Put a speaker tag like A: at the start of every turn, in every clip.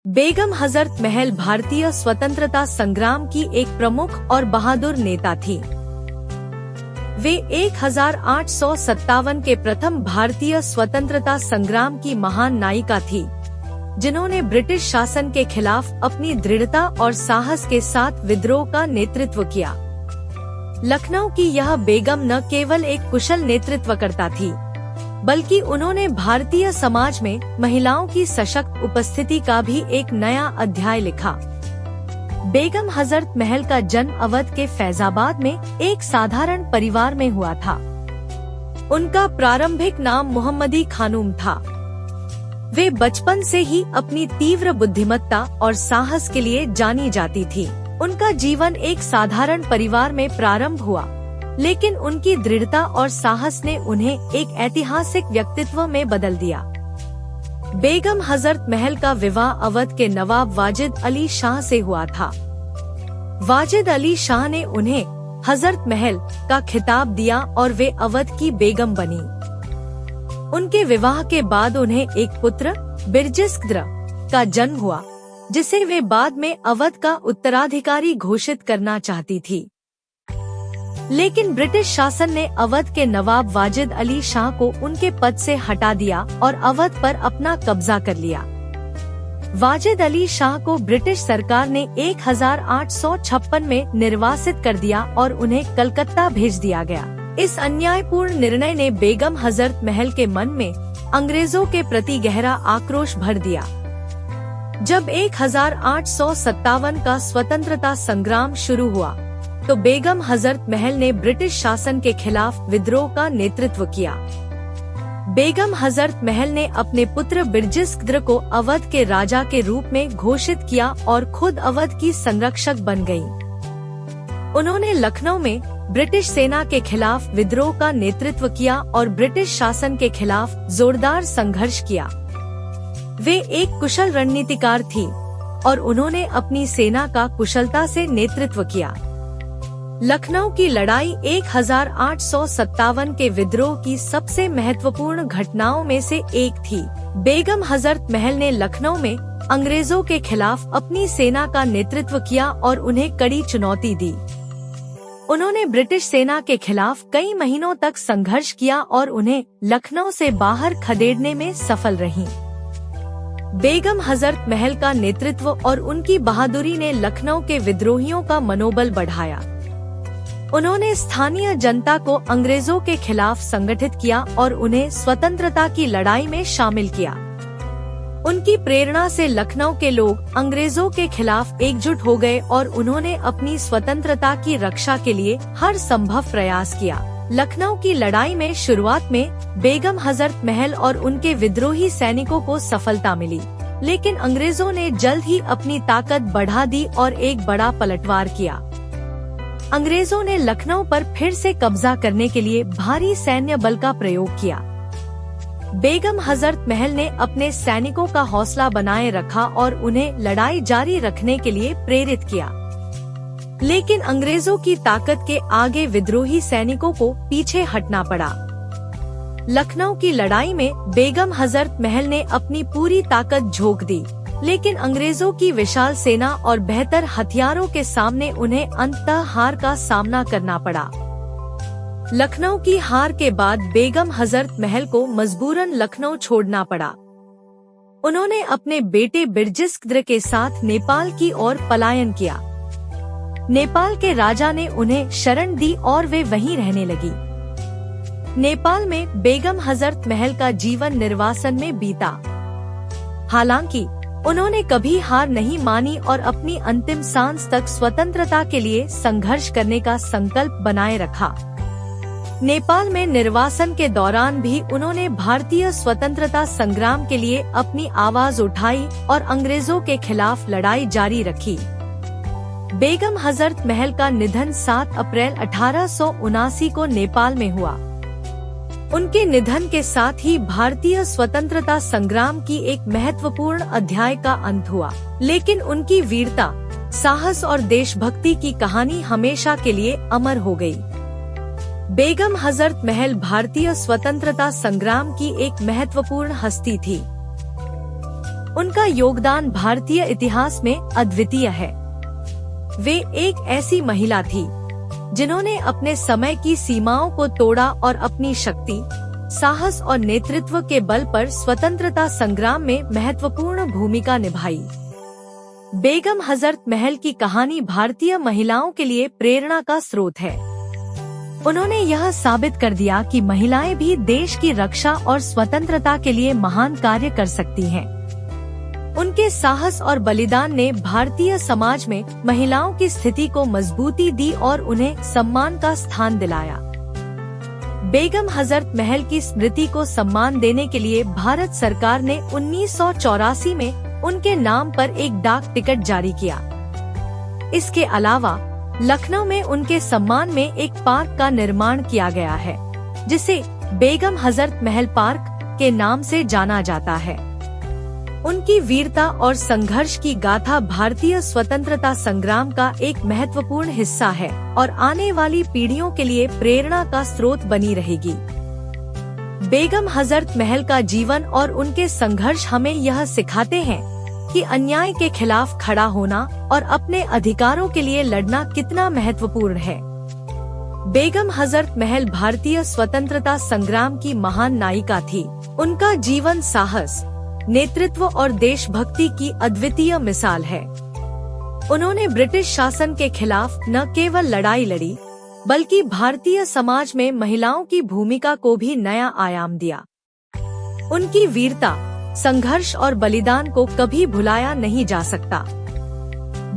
A: बेगम हजरत महल भारतीय स्वतंत्रता संग्राम की एक प्रमुख और बहादुर नेता थी। वे 1857 के प्रथम भारतीय स्वतंत्रता संग्राम की महान नायिका थी, जिन्होंने ब्रिटिश शासन के खिलाफ अपनी दृढ़ता और साहस के साथ विद्रोह का नेतृत्व किया। लखनऊ की यह बेगम न केवल एक कुशल नेतृत्वकर्ता थी, बल्कि उन्होंने भारतीय समाज में महिलाओं की सशक्त उपस्थिति का भी एक नया अध्याय लिखा। बेगम हजरत महल का जन्म अवध के फैजाबाद में एक साधारण परिवार में हुआ था। उनका प्रारंभिक नाम मोहम्मदी खानूम था। वे बचपन से ही अपनी तीव्र बुद्धिमत्ता और साहस के लिए जानी जाती थी। उनका जीवन एक साधारण परिवार में प्रारंभ हुआ, लेकिन उनकी दृढ़ता और साहस ने उन्हें एक ऐतिहासिक व्यक्तित्व में बदल दिया। बेगम हजरत महल का विवाह अवध के नवाब वाजिद अली शाह से हुआ था। वाजिद अली शाह ने उन्हें हजरत महल का खिताब दिया और वे अवध की बेगम बनी। उनके विवाह के बाद उन्हें एक पुत्र बिरजिस्क्द्र का जन्म हुआ, जिसे वे बाद में अवध का उत्तराधिकारी घोषित करना चाहती थी। लेकिन ब्रिटिश शासन ने अवध के नवाब वाजिद अली शाह को उनके पद से हटा दिया और अवध पर अपना कब्जा कर लिया। वाजिद अली शाह को ब्रिटिश सरकार ने 1856 में निर्वासित कर दिया और उन्हें कलकत्ता भेज दिया गया। इस अन्यायपूर्ण निर्णय ने बेगम हजरत महल के मन में अंग्रेजों के प्रति गहरा आक्रोश भर दिया। जब 1857 का स्वतंत्रता संग्राम शुरू हुआ, तो बेगम हजरत महल ने ब्रिटिश शासन के खिलाफ विद्रोह का नेतृत्व किया। बेगम हजरत महल ने अपने पुत्र बिरजिस्क्द्र को अवध के राजा के रूप में घोषित किया और खुद अवध की संरक्षक बन गयीं। उन्होंने लखनऊ में ब्रिटिश सेना के खिलाफ विद्रोह का नेतृत्व किया और ब्रिटिश शासन के खिलाफ जोरदार संघर्ष किया। वे एक कुशल रणनीतिकार थी और उन्होंने अपनी सेना का कुशलता से नेतृत्व किया। लखनऊ की लड़ाई 1857 के विद्रोह की सबसे महत्वपूर्ण घटनाओं में से एक थी। बेगम हजरत महल ने लखनऊ में अंग्रेजों के खिलाफ अपनी सेना का नेतृत्व किया और उन्हें कड़ी चुनौती दी। उन्होंने ब्रिटिश सेना के खिलाफ कई महीनों तक संघर्ष किया और उन्हें लखनऊ से बाहर खदेड़ने में सफल रहीं। बेगम हजरत महल का नेतृत्व और उनकी बहादुरी ने लखनऊ के विद्रोहियों का मनोबल बढ़ाया। उन्होंने स्थानीय जनता को अंग्रेजों के खिलाफ संगठित किया और उन्हें स्वतंत्रता की लड़ाई में शामिल किया। उनकी प्रेरणा से लखनऊ के लोग अंग्रेजों के खिलाफ एकजुट हो गए और उन्होंने अपनी स्वतंत्रता की रक्षा के लिए हर संभव प्रयास किया। लखनऊ की लड़ाई में शुरुआत में बेगम हजरत महल और उनके विद्रोही सैनिकों को सफलता मिली, लेकिन अंग्रेजों ने जल्द ही अपनी ताकत बढ़ा दी और एक बड़ा पलटवार किया। अंग्रेजों ने लखनऊ पर फिर से कब्जा करने के लिए भारी सैन्य बल का प्रयोग किया। बेगम हजरत महल ने अपने सैनिकों का हौसला बनाए रखा और उन्हें लड़ाई जारी रखने के लिए प्रेरित किया, लेकिन अंग्रेजों की ताकत के आगे विद्रोही सैनिकों को पीछे हटना पड़ा। लखनऊ की लड़ाई में बेगम हजरत महल ने अपनी पूरी ताकत झोंक दी, लेकिन अंग्रेजों की विशाल सेना और बेहतर हथियारों के सामने उन्हें अंततः हार का सामना करना पड़ा। लखनऊ की हार के बाद बेगम हजरत महल को मजबूरन लखनऊ छोड़ना पड़ा। उन्होंने अपने बेटे बिरजिस्क्द्र के साथ नेपाल की ओर पलायन किया। नेपाल के राजा ने उन्हें शरण दी और वे वहीं रहने लगी। नेपाल में बेगम हजरत महल का जीवन निर्वासन में बीता। हालांकि उन्होंने कभी हार नहीं मानी और अपनी अंतिम सांस तक स्वतंत्रता के लिए संघर्ष करने का संकल्प बनाए रखा। नेपाल में निर्वासन के दौरान भी उन्होंने भारतीय स्वतंत्रता संग्राम के लिए अपनी आवाज उठाई और अंग्रेजों के खिलाफ लड़ाई जारी रखी। बेगम हजरत महल का निधन 7 अप्रैल 1879 को नेपाल में हुआ। उनके निधन के साथ ही भारतीय स्वतंत्रता संग्राम की एक महत्वपूर्ण अध्याय का अंत हुआ, लेकिन उनकी वीरता, साहस और देशभक्ति की कहानी हमेशा के लिए अमर हो गई। बेगम हजरत महल भारतीय स्वतंत्रता संग्राम की एक महत्वपूर्ण हस्ती थी। उनका योगदान भारतीय इतिहास में अद्वितीय है। वे एक ऐसी महिला थी जिन्होंने अपने समय की सीमाओं को तोड़ा और अपनी शक्ति, साहस और नेतृत्व के बल पर स्वतंत्रता संग्राम में महत्वपूर्ण भूमिका निभाई। बेगम हजरत महल की कहानी भारतीय महिलाओं के लिए प्रेरणा का स्रोत है। उन्होंने यह साबित कर दिया कि महिलाएं भी देश की रक्षा और स्वतंत्रता के लिए महान कार्य कर सकती हैं। उनके साहस और बलिदान ने भारतीय समाज में महिलाओं की स्थिति को मजबूती दी और उन्हें सम्मान का स्थान दिलाया। बेगम हजरत महल की स्मृति को सम्मान देने के लिए भारत सरकार ने 1984 में उनके नाम पर एक डाक टिकट जारी किया। इसके अलावा लखनऊ में उनके सम्मान में एक पार्क का निर्माण किया गया है, जिसे बेगम हजरत महल पार्क के नाम से जाना जाता है। उनकी वीरता और संघर्ष की गाथा भारतीय स्वतंत्रता संग्राम का एक महत्वपूर्ण हिस्सा है और आने वाली पीढ़ियों के लिए प्रेरणा का स्रोत बनी रहेगी। बेगम हजरत महल का जीवन और उनके संघर्ष हमें यह सिखाते हैं कि अन्याय के खिलाफ खड़ा होना और अपने अधिकारों के लिए लड़ना कितना महत्वपूर्ण है। बेगम हजरत महल भारतीय स्वतंत्रता संग्राम की महान नायिका थी। उनका जीवन साहस, नेतृत्व और देशभक्ति की अद्वितीय मिसाल है। उन्होंने ब्रिटिश शासन के खिलाफ न केवल लड़ाई लड़ी, बल्कि भारतीय समाज में महिलाओं की भूमिका को भी नया आयाम दिया। उनकी वीरता, संघर्ष और बलिदान को कभी भुलाया नहीं जा सकता।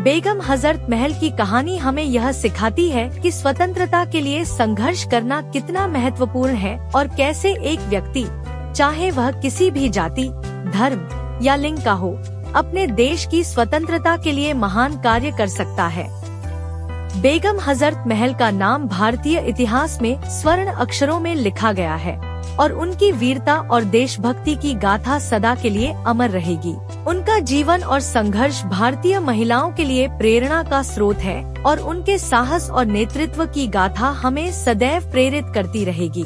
A: बेगम हजरत महल की कहानी हमें यह सिखाती है कि स्वतंत्रता के लिए संघर्ष करना कितना महत्वपूर्ण है और कैसे एक व्यक्ति, चाहे वह किसी भी जाति, धर्म या लिंग का हो, अपने देश की स्वतंत्रता के लिए महान कार्य कर सकता है। बेगम हजरत महल का नाम भारतीय इतिहास में स्वर्ण अक्षरों में लिखा गया है और उनकी वीरता और देशभक्ति की गाथा सदा के लिए अमर रहेगी। उनका जीवन और संघर्ष भारतीय महिलाओं के लिए प्रेरणा का स्रोत है और उनके साहस और नेतृत्व की गाथा हमें सदैव प्रेरित करती रहेगी।